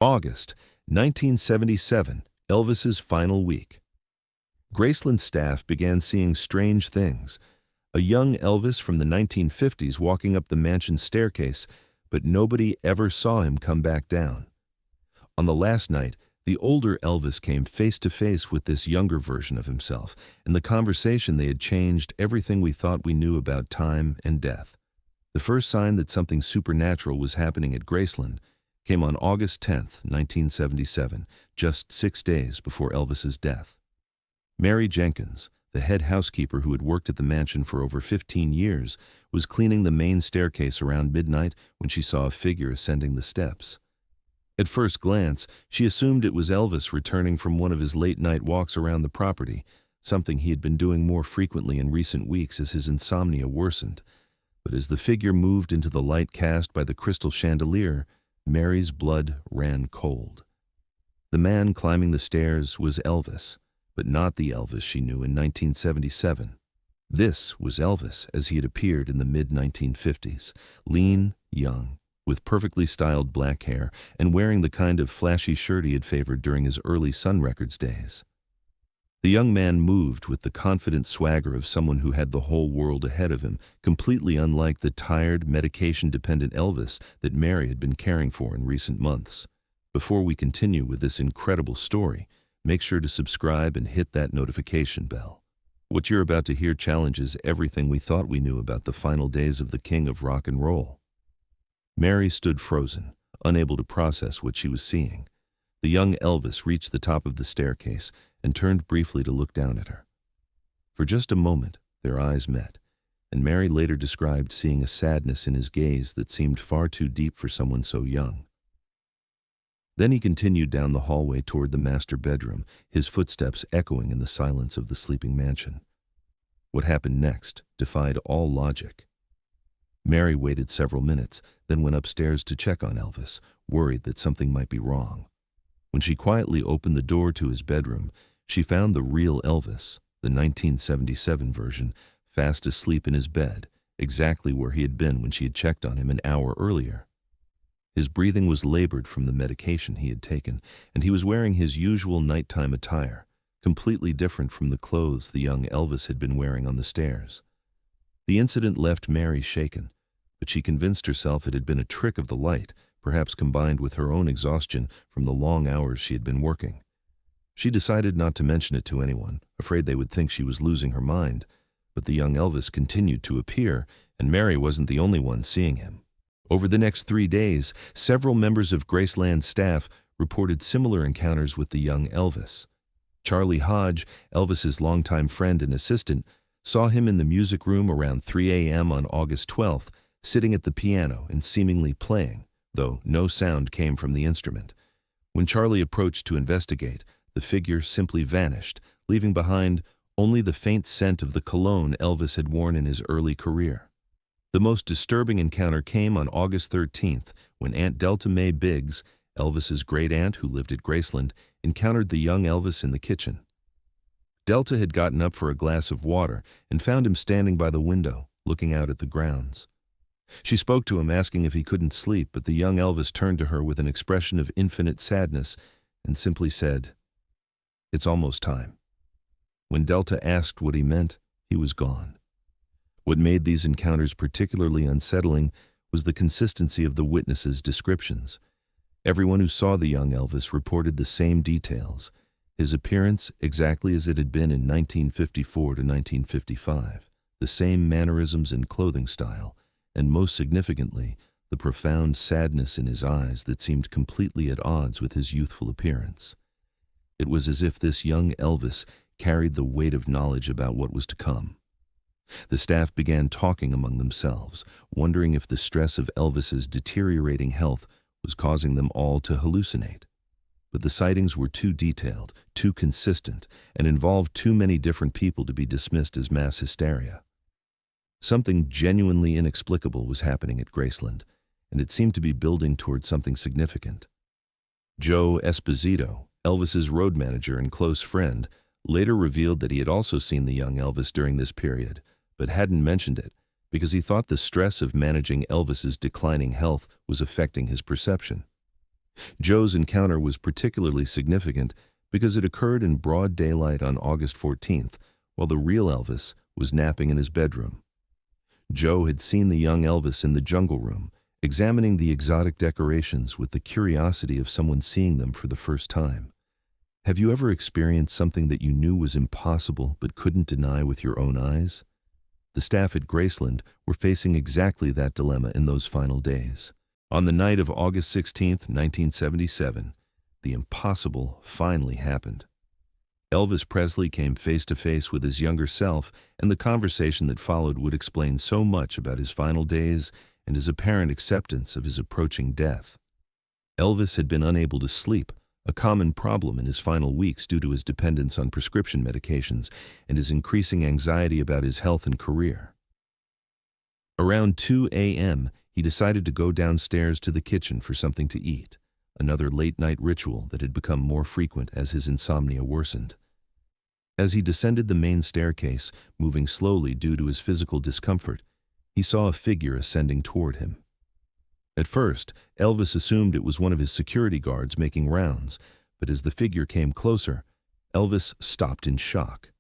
August 1977, Elvis's final week. Graceland staff began seeing strange things. A young Elvis from the 1950s walking up the mansion staircase, but nobody ever saw him come back down. On the last night, the older Elvis came face to face with this younger version of himself. In the conversation, they had changed everything we thought we knew about time and death. The first sign that something supernatural was happening at Graceland came on August 10, 1977, just 6 days before Elvis's death. Mary Jenkins, the head housekeeper who had worked at the mansion for over 15 years, was cleaning the main staircase around midnight when she saw a figure ascending the steps. At first glance, she assumed it was Elvis returning from one of his late-night walks around the property, something he had been doing more frequently in recent weeks as his insomnia worsened. But as the figure moved into the light cast by the crystal chandelier, Mary's blood ran cold. The man climbing the stairs was Elvis, but not the Elvis she knew in 1977. This was Elvis as he had appeared in the mid-1950s, lean, young, with perfectly styled black hair and wearing the kind of flashy shirt he had favored during his early Sun Records days. The young man moved with the confident swagger of someone who had the whole world ahead of him, completely unlike the tired, medication-dependent Elvis that Mary had been caring for in recent months. Before we continue with this incredible story, make sure to subscribe and hit that notification bell. What you're about to hear challenges everything we thought we knew about the final days of the king of rock and roll. Mary stood frozen, unable to process what she was seeing. The young Elvis reached the top of the staircase and turned briefly to look down at her. For just a moment, their eyes met, and Mary later described seeing a sadness in his gaze that seemed far too deep for someone so young. Then he continued down the hallway toward the master bedroom, his footsteps echoing in the silence of the sleeping mansion. What happened next defied all logic. Mary waited several minutes, then went upstairs to check on Elvis, worried that something might be wrong. When she quietly opened the door to his bedroom, she found the real Elvis, the 1977 version, fast asleep in his bed, exactly where he had been when she had checked on him an hour earlier. His breathing was labored from the medication he had taken, and he was wearing his usual nighttime attire, completely different from the clothes the young Elvis had been wearing on the stairs. The incident left Mary shaken, but she convinced herself it had been a trick of the light, perhaps combined with her own exhaustion from the long hours she had been working. She decided not to mention it to anyone, afraid they would think she was losing her mind, but the young Elvis continued to appear, and Mary wasn't the only one seeing him. Over the next 3 days, several members of Graceland's staff reported similar encounters with the young Elvis. Charlie Hodge, Elvis's longtime friend and assistant, saw him in the music room around 3 a.m. on August 12th, sitting at the piano and seemingly playing, though no sound came from the instrument. When Charlie approached to investigate, the figure simply vanished, leaving behind only the faint scent of the cologne Elvis had worn in his early career. The most disturbing encounter came on August 13th, when Aunt Delta Mae Biggs, Elvis's great-aunt who lived at Graceland, encountered the young Elvis in the kitchen. Delta had gotten up for a glass of water and found him standing by the window, looking out at the grounds. She spoke to him, asking if he couldn't sleep, but the young Elvis turned to her with an expression of infinite sadness and simply said, "It's almost time." When Delta asked what he meant, he was gone. What made these encounters particularly unsettling was the consistency of the witnesses' descriptions. Everyone who saw the young Elvis reported the same details, his appearance exactly as it had been in 1954 to 1955, the same mannerisms and clothing style, and most significantly, the profound sadness in his eyes that seemed completely at odds with his youthful appearance. It was as if this young Elvis carried the weight of knowledge about what was to come. The staff began talking among themselves, wondering if the stress of Elvis's deteriorating health was causing them all to hallucinate. But the sightings were too detailed, too consistent, and involved too many different people to be dismissed as mass hysteria. Something genuinely inexplicable was happening at Graceland, and it seemed to be building toward something significant. Joe Esposito, Elvis's road manager and close friend, later revealed that he had also seen the young Elvis during this period, but hadn't mentioned it because he thought the stress of managing Elvis's declining health was affecting his perception. Joe's encounter was particularly significant because it occurred in broad daylight on August 14th, while the real Elvis was napping in his bedroom. Joe had seen the young Elvis in the jungle room, examining the exotic decorations with the curiosity of someone seeing them for the first time. Have you ever experienced something that you knew was impossible but couldn't deny with your own eyes? The staff at Graceland were facing exactly that dilemma in those final days. On the night of August 16th, 1977, the impossible finally happened. Elvis Presley came face to face with his younger self, and the conversation that followed would explain so much about his final days and his apparent acceptance of his approaching death. Elvis had been unable to sleep, a common problem in his final weeks due to his dependence on prescription medications and his increasing anxiety about his health and career. Around 2 a.m., he decided to go downstairs to the kitchen for something to eat, another late-night ritual that had become more frequent as his insomnia worsened. As he descended the main staircase, moving slowly due to his physical discomfort, he saw a figure ascending toward him. At first, Elvis assumed it was one of his security guards making rounds, but as the figure came closer, Elvis stopped in shock.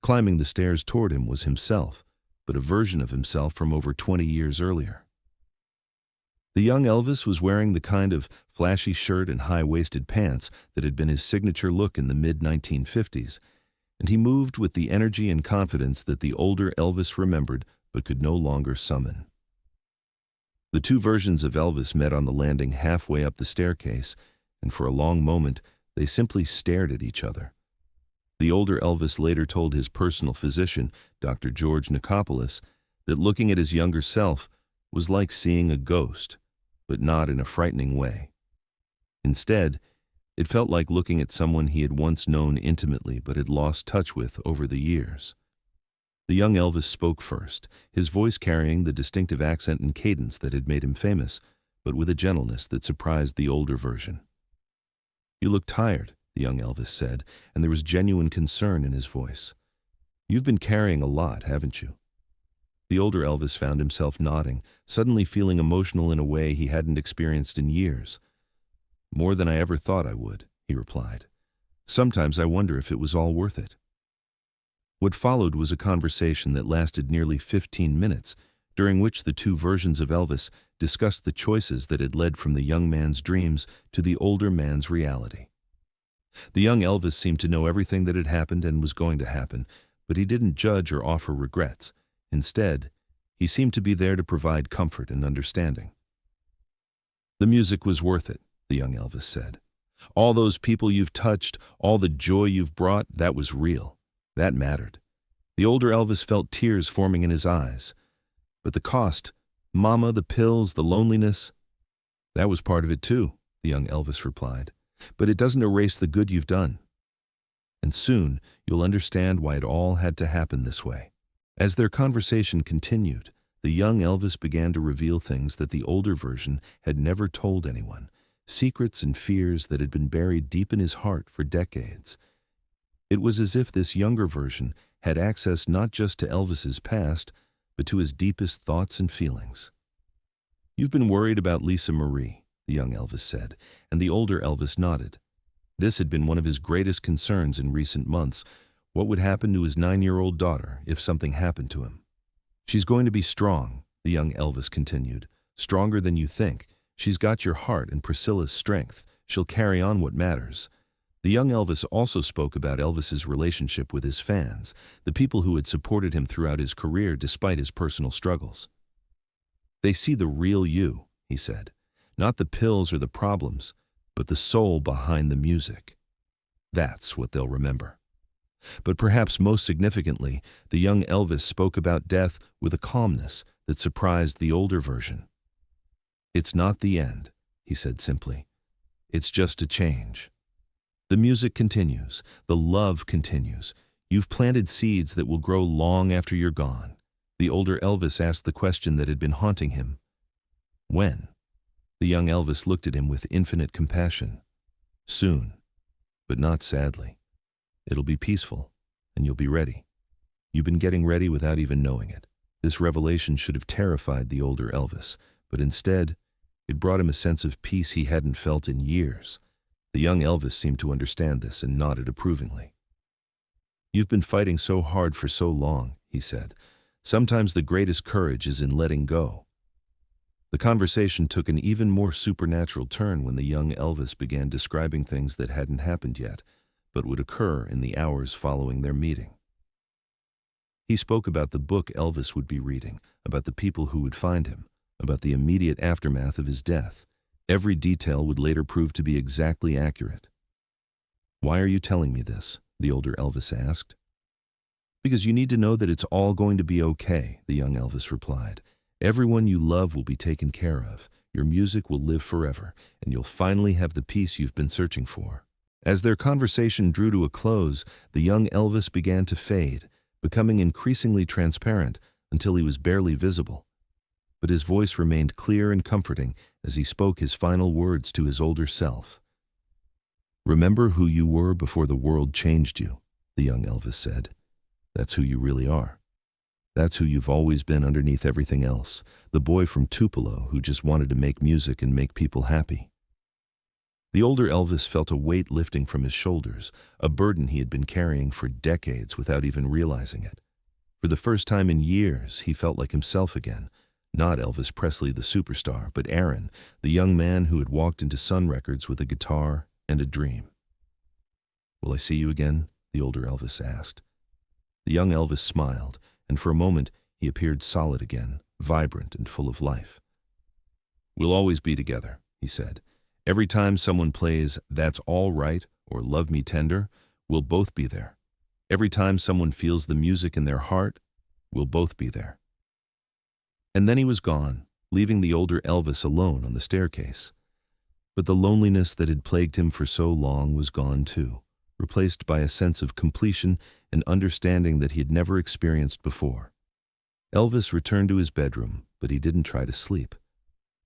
Climbing the stairs toward him was himself, but a version of himself from over 20 years earlier. The young Elvis was wearing the kind of flashy shirt and high-waisted pants that had been his signature look in the mid-1950s, and he moved with the energy and confidence that the older Elvis remembered but could no longer summon. The two versions of Elvis met on the landing halfway up the staircase, and for a long moment they simply stared at each other. The older Elvis later told his personal physician, Dr. George Nicopolis, that looking at his younger self was like seeing a ghost, but not in a frightening way. Instead, it felt like looking at someone he had once known intimately but had lost touch with over the years. The young Elvis spoke first, his voice carrying the distinctive accent and cadence that had made him famous, but with a gentleness that surprised the older version. "You look tired," the young Elvis said, and there was genuine concern in his voice. "You've been carrying a lot, haven't you?" The older Elvis found himself nodding, suddenly feeling emotional in a way he hadn't experienced in years. "More than I ever thought I would," he replied. "Sometimes I wonder if it was all worth it." What followed was a conversation that lasted nearly 15 minutes, during which the two versions of Elvis discussed the choices that had led from the young man's dreams to the older man's reality. The young Elvis seemed to know everything that had happened and was going to happen, but he didn't judge or offer regrets. Instead, he seemed to be there to provide comfort and understanding. "The music was worth it," the young Elvis said. "All those people you've touched, all the joy you've brought, that was real. That mattered." The older Elvis felt tears forming in his eyes. "But the cost, Mama, the pills, the loneliness, that was part of it too," the young Elvis replied. "But it doesn't erase the good you've done. And soon you'll understand why it all had to happen this way." As their conversation continued, the young Elvis began to reveal things that the older version had never told anyone, secrets and fears that had been buried deep in his heart for decades. It was as if this younger version had access not just to Elvis's past, but to his deepest thoughts and feelings. "You've been worried about Lisa Marie," the young Elvis said, and the older Elvis nodded. This had been one of his greatest concerns in recent months. What would happen to his 9-year-old daughter if something happened to him? "She's going to be strong," the young Elvis continued. "Stronger than you think. She's got your heart and Priscilla's strength. She'll carry on what matters." The young Elvis also spoke about Elvis's relationship with his fans, the people who had supported him throughout his career despite his personal struggles. "They see the real you," he said. "Not the pills or the problems, but the soul behind the music. That's what they'll remember." But perhaps most significantly, the young Elvis spoke about death with a calmness that surprised the older version. "It's not the end," he said simply. "It's just a change. The music continues. The love continues. You've planted seeds that will grow long after you're gone." The older Elvis asked the question that had been haunting him. "When?" The young Elvis looked at him with infinite compassion. "Soon, but not sadly. It'll be peaceful, and you'll be ready. You've been getting ready without even knowing it." This revelation should have terrified the older Elvis, but instead, It brought him a sense of peace he hadn't felt in years. The young Elvis seemed to understand this and nodded approvingly. "You've been fighting so hard for so long," he said. "Sometimes the greatest courage is in letting go." The conversation took an even more supernatural turn when the young Elvis began describing things that hadn't happened yet, but would occur in the hours following their meeting. He spoke about the book Elvis would be reading, about the people who would find him, about the immediate aftermath of his death. Every detail would later prove to be exactly accurate. "Why are you telling me this?" the older Elvis asked. "Because you need to know that it's all going to be okay," the young Elvis replied. "Everyone you love will be taken care of, your music will live forever, and you'll finally have the peace you've been searching for." As their conversation drew to a close, the young Elvis began to fade, becoming increasingly transparent until he was barely visible. But his voice remained clear and comforting as he spoke his final words to his older self. "Remember who you were before the world changed you," the young Elvis said. "That's who you really are. That's who you've always been underneath everything else, the boy from Tupelo who just wanted to make music and make people happy." The older Elvis felt a weight lifting from his shoulders, a burden he had been carrying for decades without even realizing it. For the first time in years, he felt like himself again, not Elvis Presley the superstar, but Aaron, the young man who had walked into Sun Records with a guitar and a dream. "Will I see you again?" the older Elvis asked. The young Elvis smiled, and for a moment he appeared solid again, vibrant and full of life. "We'll always be together," he said. "Every time someone plays That's All Right or Love Me Tender, we'll both be there. Every time someone feels the music in their heart, we'll both be there." And then he was gone, leaving the older Elvis alone on the staircase. But the loneliness that had plagued him for so long was gone too, replaced by a sense of completion and understanding that he had never experienced before. Elvis returned to his bedroom, but he didn't try to sleep.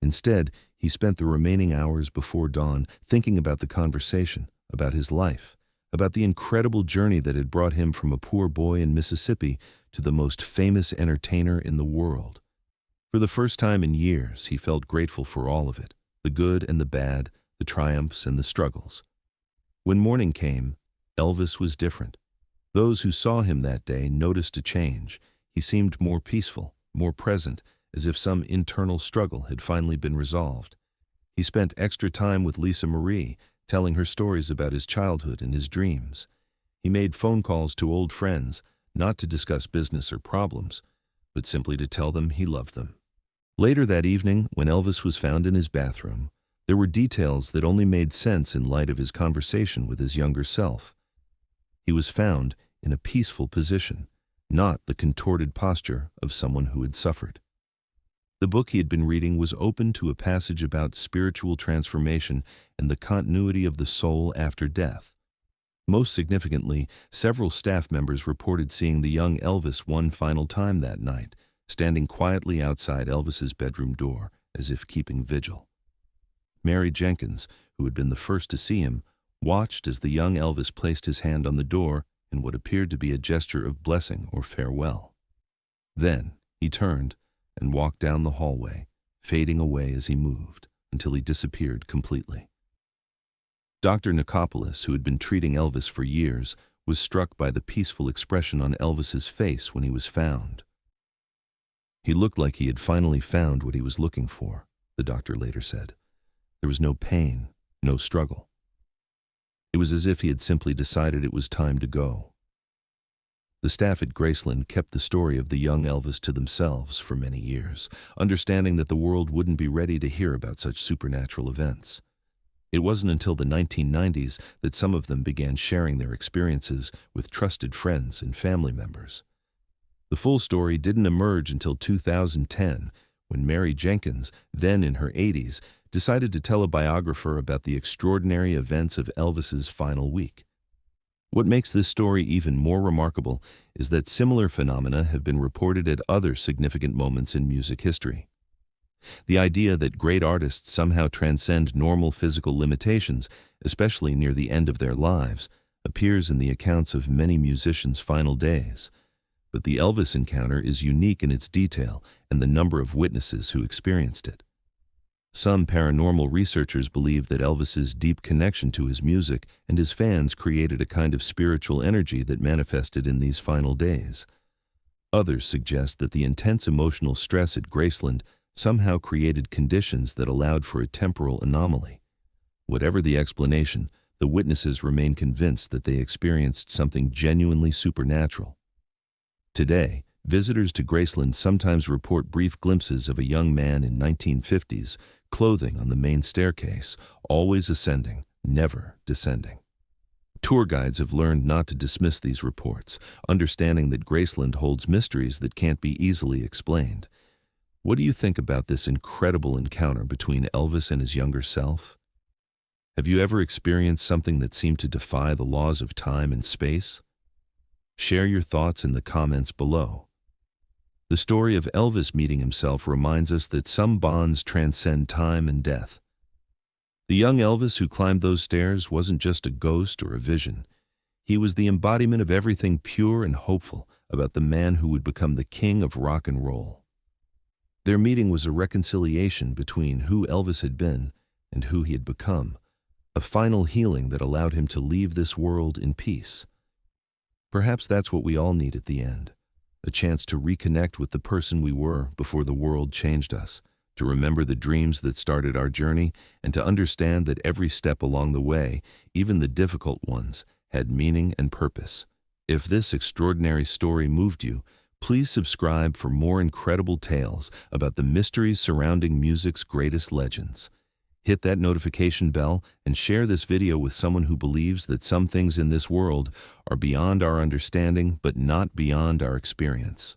Instead, he spent the remaining hours before dawn thinking about the conversation, about his life, about the incredible journey that had brought him from a poor boy in Mississippi to the most famous entertainer in the world. For the first time in years, he felt grateful for all of it, the good and the bad, the triumphs and the struggles. When morning came, Elvis was different. Those who saw him that day noticed a change. He seemed more peaceful, more present, as if some internal struggle had finally been resolved. He spent extra time with Lisa Marie, telling her stories about his childhood and his dreams. He made phone calls to old friends, not to discuss business or problems, but simply to tell them he loved them. Later that evening, when Elvis was found in his bathroom, there were details that only made sense in light of his conversation with his younger self. He was found in a peaceful position, not the contorted posture of someone who had suffered. The book he had been reading was open to a passage about spiritual transformation and the continuity of the soul after death. Most significantly, several staff members reported seeing the young Elvis one final time that night, standing quietly outside Elvis's bedroom door, as if keeping vigil. Mary Jenkins, who had been the first to see him, watched as the young Elvis placed his hand on the door in what appeared to be a gesture of blessing or farewell. Then he turned and walked down the hallway, fading away as he moved, until he disappeared completely. Dr. Nikopoulos, who had been treating Elvis for years, was struck by the peaceful expression on Elvis's face when he was found. He looked like he had finally found what he was looking for, the doctor later said. There was no pain, no struggle. It was as if he had simply decided it was time to go. The staff at Graceland kept the story of the young Elvis to themselves for many years, understanding that the world wouldn't be ready to hear about such supernatural events. It wasn't until the 1990s that some of them began sharing their experiences with trusted friends and family members. The full story didn't emerge until 2010, when Mary Jenkins, then in her 80s, decided to tell a biographer about the extraordinary events of Elvis's final week. What makes this story even more remarkable is that similar phenomena have been reported at other significant moments in music history. The idea that great artists somehow transcend normal physical limitations, especially near the end of their lives, appears in the accounts of many musicians' final days. But the Elvis encounter is unique in its detail and the number of witnesses who experienced it. Some paranormal researchers believe that Elvis's deep connection to his music and his fans created a kind of spiritual energy that manifested in these final days. Others suggest that the intense emotional stress at Graceland somehow created conditions that allowed for a temporal anomaly. Whatever the explanation, the witnesses remain convinced that they experienced something genuinely supernatural. Today, visitors to Graceland sometimes report brief glimpses of a young man in 1950s clothing on the main staircase, always ascending, never descending. Tour guides have learned not to dismiss these reports, understanding that Graceland holds mysteries that can't be easily explained. What do you think about this incredible encounter between Elvis and his younger self? Have you ever experienced something that seemed to defy the laws of time and space? Share your thoughts in the comments below. The story of Elvis meeting himself reminds us that some bonds transcend time and death. The young Elvis who climbed those stairs wasn't just a ghost or a vision. He was the embodiment of everything pure and hopeful about the man who would become the king of rock and roll. Their meeting was a reconciliation between who Elvis had been and who he had become, a final healing that allowed him to leave this world in peace. Perhaps that's what we all need at the end. A chance to reconnect with the person we were before the world changed us, to remember the dreams that started our journey, and to understand that every step along the way, even the difficult ones, had meaning and purpose. If this extraordinary story moved you, please subscribe for more incredible tales about the mysteries surrounding music's greatest legends. Hit that notification bell and share this video with someone who believes that some things in this world are beyond our understanding but not beyond our experience.